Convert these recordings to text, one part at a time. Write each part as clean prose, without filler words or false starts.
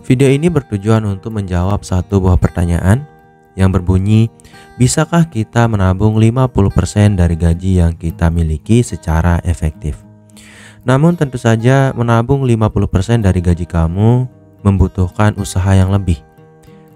Video ini bertujuan untuk menjawab satu buah pertanyaan yang berbunyi, bisakah kita menabung 50% dari gaji yang kita miliki secara efektif? Namun tentu saja menabung 50% dari gaji kamu membutuhkan usaha yang lebih.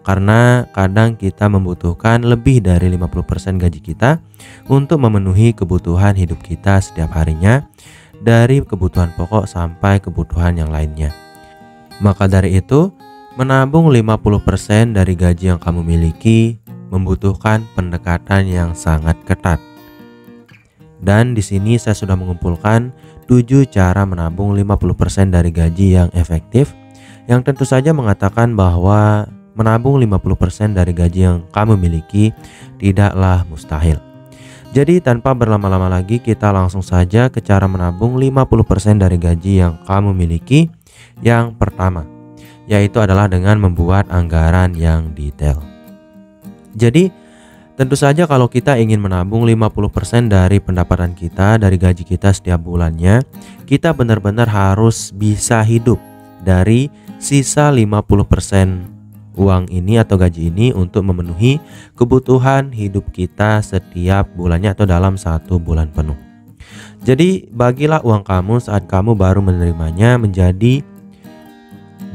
Karena kadang kita membutuhkan lebih dari 50% gaji kita untuk memenuhi kebutuhan hidup kita setiap harinya, dari kebutuhan pokok sampai kebutuhan yang lainnya. Maka dari itu, menabung 50% dari gaji yang kamu miliki membutuhkan pendekatan yang sangat ketat. Dan di sini saya sudah mengumpulkan 7 cara menabung 50% dari gaji yang efektif, yang tentu saja mengatakan bahwa menabung 50% dari gaji yang kamu miliki tidaklah mustahil. Jadi tanpa berlama-lama lagi, kita langsung saja ke cara menabung 50% dari gaji yang kamu miliki. Yang pertama, yaitu adalah dengan membuat anggaran yang detail. Jadi tentu saja kalau kita ingin menabung 50% dari pendapatan kita, dari gaji kita setiap bulannya, kita benar-benar harus bisa hidup dari sisa 50% uang ini atau gaji ini untuk memenuhi kebutuhan hidup kita setiap bulannya atau dalam satu bulan penuh. Jadi bagilah uang kamu saat kamu baru menerimanya menjadi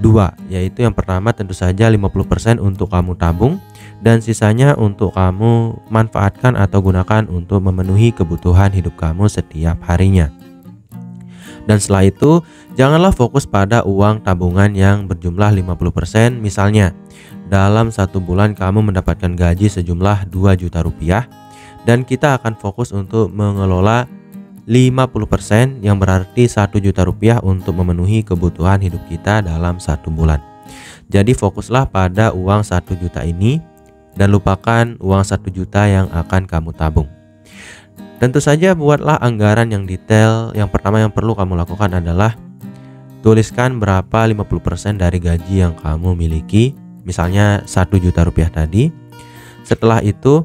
2, yaitu yang pertama tentu saja 50% untuk kamu tabung dan sisanya untuk kamu manfaatkan atau gunakan untuk memenuhi kebutuhan hidup kamu setiap harinya. Dan setelah itu, janganlah fokus pada uang tabungan yang berjumlah 50%. Misalnya, dalam satu bulan kamu mendapatkan gaji sejumlah 2 juta rupiah, dan kita akan fokus untuk mengelola 50%, yang berarti 1 juta rupiah untuk memenuhi kebutuhan hidup kita dalam satu bulan. Jadi fokuslah pada uang 1 juta ini dan lupakan uang 1 juta yang akan kamu tabung. Tentu saja buatlah anggaran yang detail. Yang pertama yang perlu kamu lakukan adalah tuliskan berapa 50% dari gaji yang kamu miliki, misalnya 1 juta rupiah tadi. Setelah itu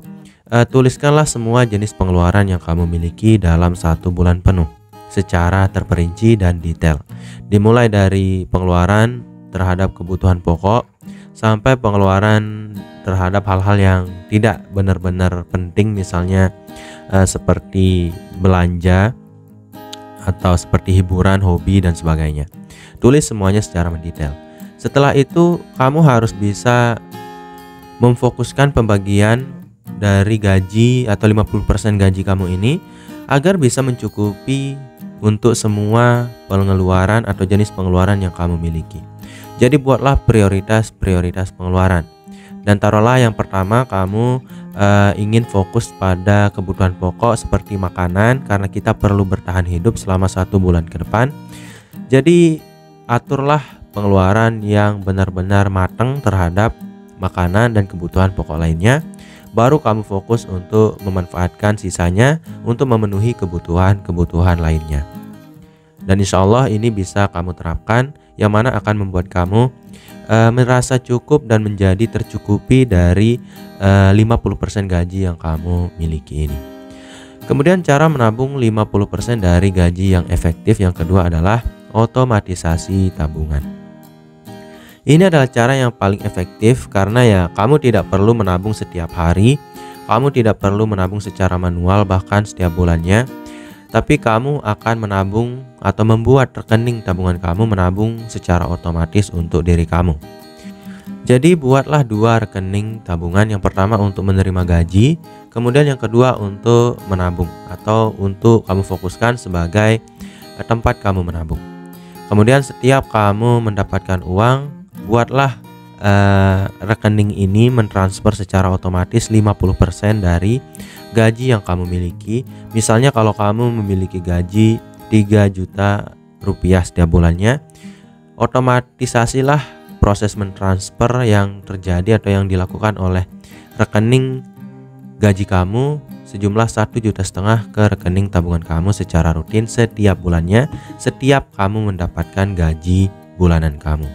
tuliskanlah semua jenis pengeluaran yang kamu miliki dalam satu bulan penuh secara terperinci dan detail. Dimulai dari pengeluaran terhadap kebutuhan pokok sampai pengeluaran terhadap hal-hal yang tidak benar-benar penting, misalnya seperti belanja atau seperti hiburan, hobi dan sebagainya. Tulis semuanya secara mendetail. Setelah itu kamu harus bisa memfokuskan pembagian dari gaji atau 50% gaji kamu ini agar bisa mencukupi untuk semua pengeluaran atau jenis pengeluaran yang kamu miliki. Jadi buatlah prioritas pengeluaran. Dan taruhlah yang pertama kamu ingin fokus pada kebutuhan pokok seperti makanan, karena kita perlu bertahan hidup selama 1 bulan ke depan. Jadi aturlah pengeluaran yang benar-benar matang terhadap makanan dan kebutuhan pokok lainnya. Baru kamu fokus untuk memanfaatkan sisanya untuk memenuhi kebutuhan lainnya. Dan insya Allah ini bisa kamu terapkan, yang mana akan membuat kamu merasa cukup dan menjadi tercukupi dari 50% gaji yang kamu miliki ini. Kemudian cara menabung 50% dari gaji yang efektif yang kedua adalah otomatisasi tabungan. Ini adalah cara yang paling efektif karena ya kamu tidak perlu menabung setiap hari, kamu tidak perlu menabung secara manual bahkan setiap bulannya, tapi kamu akan menabung atau membuat rekening tabungan kamu menabung secara otomatis untuk diri kamu. Jadi buatlah 2 rekening tabungan, yang pertama untuk menerima gaji, kemudian yang kedua untuk menabung atau untuk kamu fokuskan sebagai tempat kamu menabung. Kemudian setiap kamu mendapatkan uang, buatlah rekening ini mentransfer secara otomatis 50% dari gaji yang kamu miliki. Misalnya kalau kamu memiliki gaji 3 juta rupiah setiap bulannya, otomatisasilah proses mentransfer yang terjadi atau yang dilakukan oleh rekening gaji kamu sejumlah 1,5 juta ke rekening tabungan kamu secara rutin setiap bulannya, setiap kamu mendapatkan gaji bulanan kamu.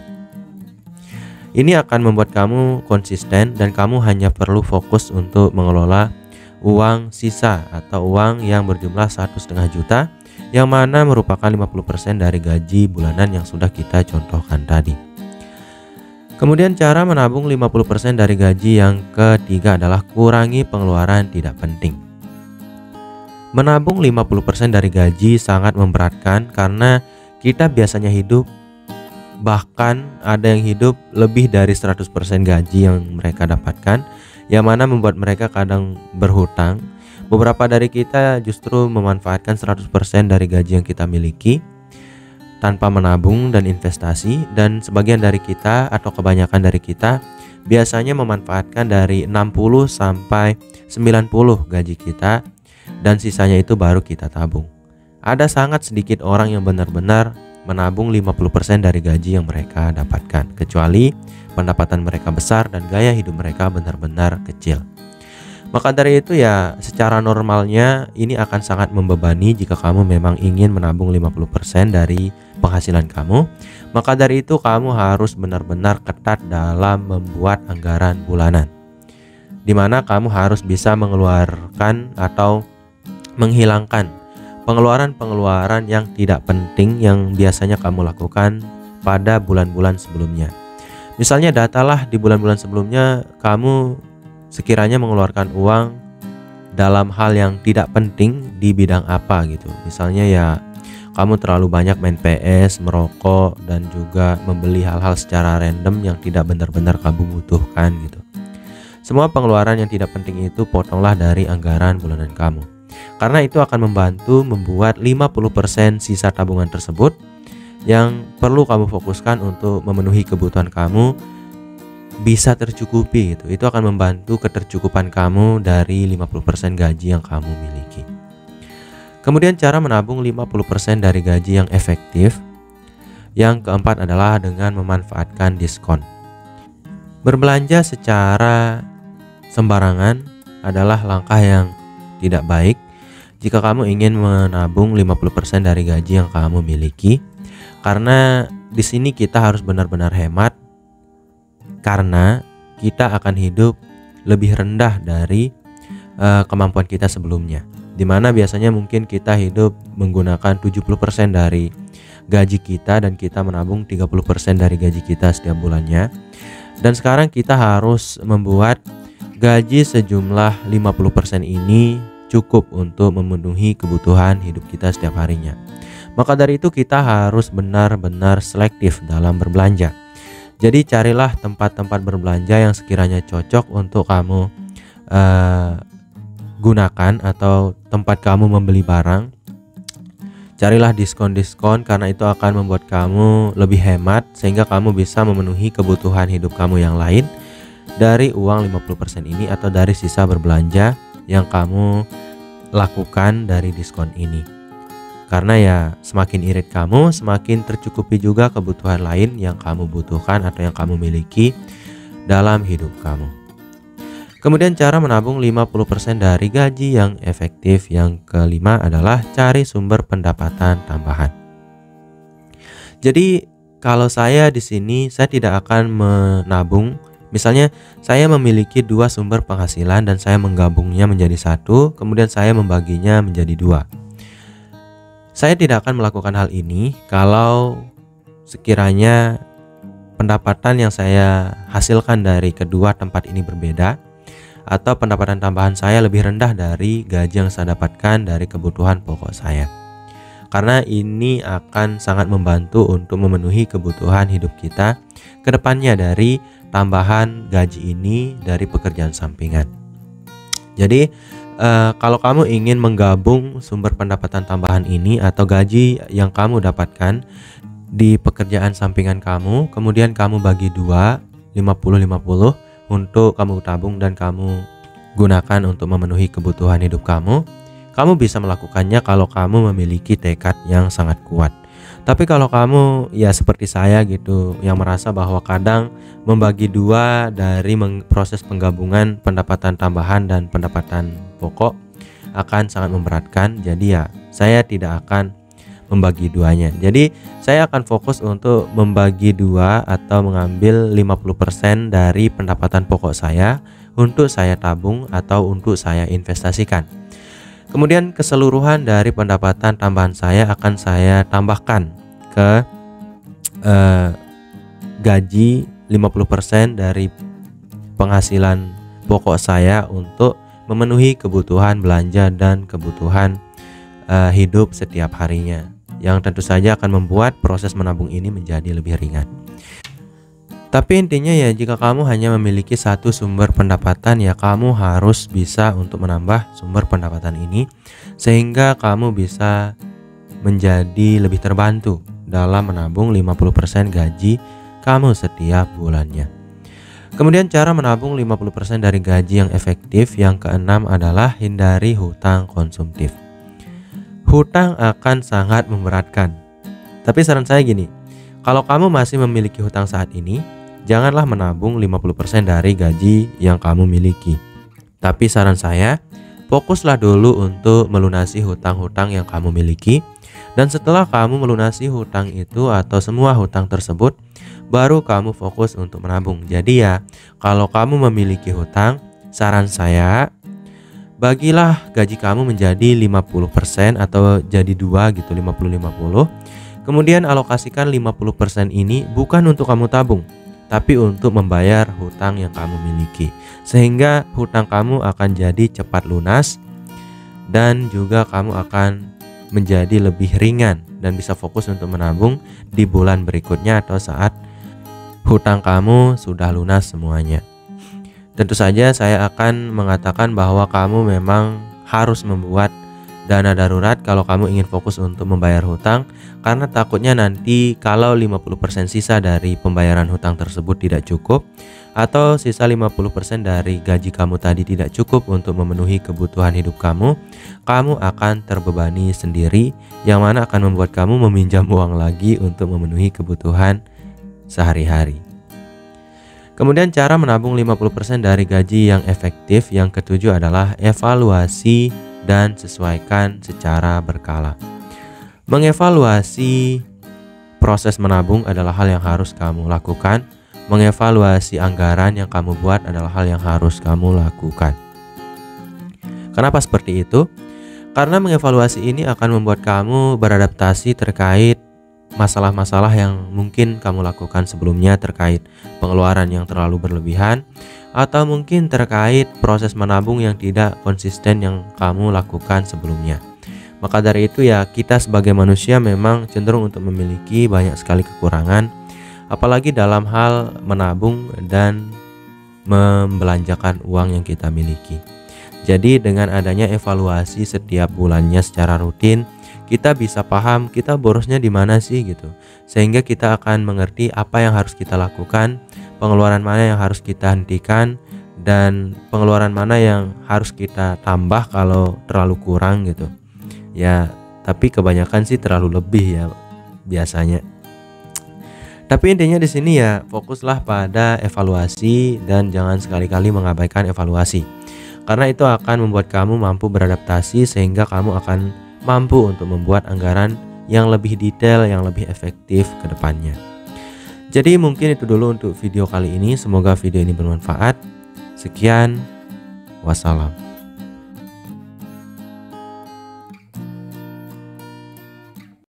Ini akan membuat kamu konsisten dan kamu hanya perlu fokus untuk mengelola uang sisa atau uang yang berjumlah 1,5 juta, yang mana merupakan 50% dari gaji bulanan yang sudah kita contohkan tadi. Kemudian cara menabung 50% dari gaji yang ketiga adalah kurangi pengeluaran tidak penting. Menabung 50% dari gaji sangat memberatkan karena kita biasanya hidup, bahkan ada yang hidup lebih dari 100% gaji yang mereka dapatkan, yang mana membuat mereka kadang berhutang. Beberapa dari kita justru memanfaatkan 100% dari gaji yang kita miliki tanpa menabung dan investasi, dan sebagian dari kita atau kebanyakan dari kita biasanya memanfaatkan dari 60 sampai 90 gaji kita dan sisanya itu baru kita tabung. Ada sangat sedikit orang yang benar-benar menabung 50% dari gaji yang mereka dapatkan, kecuali pendapatan mereka besar dan gaya hidup mereka benar-benar kecil. Maka dari itu ya, secara normalnya ini akan sangat membebani jika kamu memang ingin menabung 50% dari penghasilan kamu. Maka dari itu kamu harus benar-benar ketat dalam membuat anggaran bulanan, dimana kamu harus bisa mengeluarkan atau menghilangkan pengeluaran-pengeluaran yang tidak penting yang biasanya kamu lakukan pada bulan-bulan sebelumnya. Misalnya datalah di bulan-bulan sebelumnya kamu sekiranya mengeluarkan uang dalam hal yang tidak penting di bidang apa gitu. Misalnya ya kamu terlalu banyak main PS, merokok, dan juga membeli hal-hal secara random yang tidak benar-benar kamu butuhkan gitu. Semua pengeluaran yang tidak penting itu potonglah dari anggaran bulanan kamu, karena itu akan membantu membuat 50% sisa tabungan tersebut yang perlu kamu fokuskan untuk memenuhi kebutuhan kamu bisa tercukupi gitu. Itu akan membantu ketercukupan kamu dari 50% gaji yang kamu miliki. Kemudian cara menabung 50% dari gaji yang efektif. Yang keempat adalah dengan memanfaatkan diskon. Berbelanja secara sembarangan adalah langkah yang tidak baik jika kamu ingin menabung 50% dari gaji yang kamu miliki. Karena di sini kita harus benar-benar hemat, karena kita akan hidup lebih rendah dari kemampuan kita sebelumnya, dimana biasanya mungkin kita hidup menggunakan 70% dari gaji kita dan kita menabung 30% dari gaji kita setiap bulannya. Dan sekarang kita harus membuat gaji sejumlah 50% ini cukup untuk memenuhi kebutuhan hidup kita setiap harinya. Maka dari itu kita harus benar-benar selektif dalam berbelanja. Jadi carilah tempat-tempat berbelanja yang sekiranya cocok untuk kamu gunakan, atau tempat kamu membeli barang. Carilah diskon-diskon karena itu akan membuat kamu lebih hemat sehingga kamu bisa memenuhi kebutuhan hidup kamu yang lain dari uang 50% ini atau dari sisa berbelanja yang kamu lakukan dari diskon ini. Karena ya semakin irit kamu, semakin tercukupi juga kebutuhan lain yang kamu butuhkan atau yang kamu miliki dalam hidup kamu. Kemudian cara menabung 50% dari gaji yang efektif yang kelima adalah cari sumber pendapatan tambahan. Jadi kalau saya di sini saya tidak akan menabung. Misalnya saya memiliki 2 sumber penghasilan dan saya menggabungnya menjadi 1, kemudian saya membaginya menjadi 2. Saya tidak akan melakukan hal ini kalau sekiranya pendapatan yang saya hasilkan dari kedua tempat ini berbeda, atau pendapatan tambahan saya lebih rendah dari gaji yang saya dapatkan dari kebutuhan pokok saya. Karena ini akan sangat membantu untuk memenuhi kebutuhan hidup kita ke depannya dari tambahan gaji ini dari pekerjaan sampingan. Jadi kalau kamu ingin menggabung sumber pendapatan tambahan ini atau gaji yang kamu dapatkan di pekerjaan sampingan kamu, kemudian kamu bagi 2, 50-50 untuk kamu tabung dan kamu gunakan untuk memenuhi kebutuhan hidup kamu. Kamu bisa melakukannya kalau kamu memiliki tekad yang sangat kuat. Tapi kalau kamu ya seperti saya gitu, yang merasa bahwa kadang membagi 2 dari proses penggabungan pendapatan tambahan dan pendapatan pokok akan sangat memberatkan. Jadi ya saya tidak akan membagi 2-nya. Jadi saya akan fokus untuk membagi 2 atau mengambil 50% dari pendapatan pokok saya untuk saya tabung atau untuk saya investasikan. Kemudian keseluruhan dari pendapatan tambahan saya akan saya tambahkan ke gaji 50% dari penghasilan pokok saya untuk memenuhi kebutuhan belanja dan kebutuhan hidup setiap harinya, yang tentu saja akan membuat proses menabung ini menjadi lebih ringan. Tapi intinya ya, jika kamu hanya memiliki satu sumber pendapatan, ya kamu harus bisa untuk menambah sumber pendapatan ini sehingga kamu bisa menjadi lebih terbantu dalam menabung 50% gaji kamu setiap bulannya. Kemudian cara menabung 50% dari gaji yang efektif yang keenam adalah hindari hutang konsumtif. Hutang akan sangat memberatkan. Tapi saran saya gini, kalau kamu masih memiliki hutang saat ini, janganlah menabung 50% dari gaji yang kamu miliki. Tapi saran saya, fokuslah dulu untuk melunasi hutang-hutang yang kamu miliki. Dan setelah kamu melunasi hutang itu atau semua hutang tersebut, baru kamu fokus untuk menabung. Jadi ya, kalau kamu memiliki hutang, saran saya, bagilah gaji kamu menjadi 50% atau jadi 2 gitu, 50-50. Kemudian alokasikan 50% ini bukan untuk kamu tabung, tapi untuk membayar hutang yang kamu miliki. Sehingga hutang kamu akan jadi cepat lunas dan juga kamu akan menjadi lebih ringan dan bisa fokus untuk menabung di bulan berikutnya atau saat hutang kamu sudah lunas semuanya. Tentu saja saya akan mengatakan bahwa kamu memang harus membuat dana darurat kalau kamu ingin fokus untuk membayar hutang, karena takutnya nanti kalau 50% sisa dari pembayaran hutang tersebut tidak cukup, atau sisa 50% dari gaji kamu tadi tidak cukup untuk memenuhi kebutuhan hidup kamu akan terbebani sendiri, yang mana akan membuat kamu meminjam uang lagi untuk memenuhi kebutuhan sehari-hari. Kemudian cara menabung 50% dari gaji yang efektif yang ketujuh adalah evaluasi dan sesuaikan secara berkala. Mengevaluasi proses menabung adalah hal yang harus kamu lakukan. Mengevaluasi anggaran yang kamu buat adalah hal yang harus kamu lakukan. Kenapa seperti itu? Karena mengevaluasi ini akan membuat kamu beradaptasi terkait masalah-masalah yang mungkin kamu lakukan sebelumnya, terkait pengeluaran yang terlalu berlebihan, atau mungkin terkait proses menabung yang tidak konsisten yang kamu lakukan sebelumnya. Maka dari itu ya, kita sebagai manusia memang cenderung untuk memiliki banyak sekali kekurangan, apalagi dalam hal menabung dan membelanjakan uang yang kita miliki. Jadi dengan adanya evaluasi setiap bulannya secara rutin, kita bisa paham kita borosnya di mana sih gitu. Sehingga kita akan mengerti apa yang harus kita lakukan, pengeluaran mana yang harus kita hentikan, dan pengeluaran mana yang harus kita tambah kalau terlalu kurang gitu. Ya, tapi kebanyakan sih terlalu lebih ya biasanya. Tapi intinya di sini ya, fokuslah pada evaluasi dan jangan sekali-kali mengabaikan evaluasi. Karena itu akan membuat kamu mampu beradaptasi sehingga kamu akan mampu untuk membuat anggaran yang lebih detail, yang lebih efektif ke depannya. Jadi mungkin itu dulu untuk video kali ini. Semoga video ini bermanfaat. Sekian, wassalam.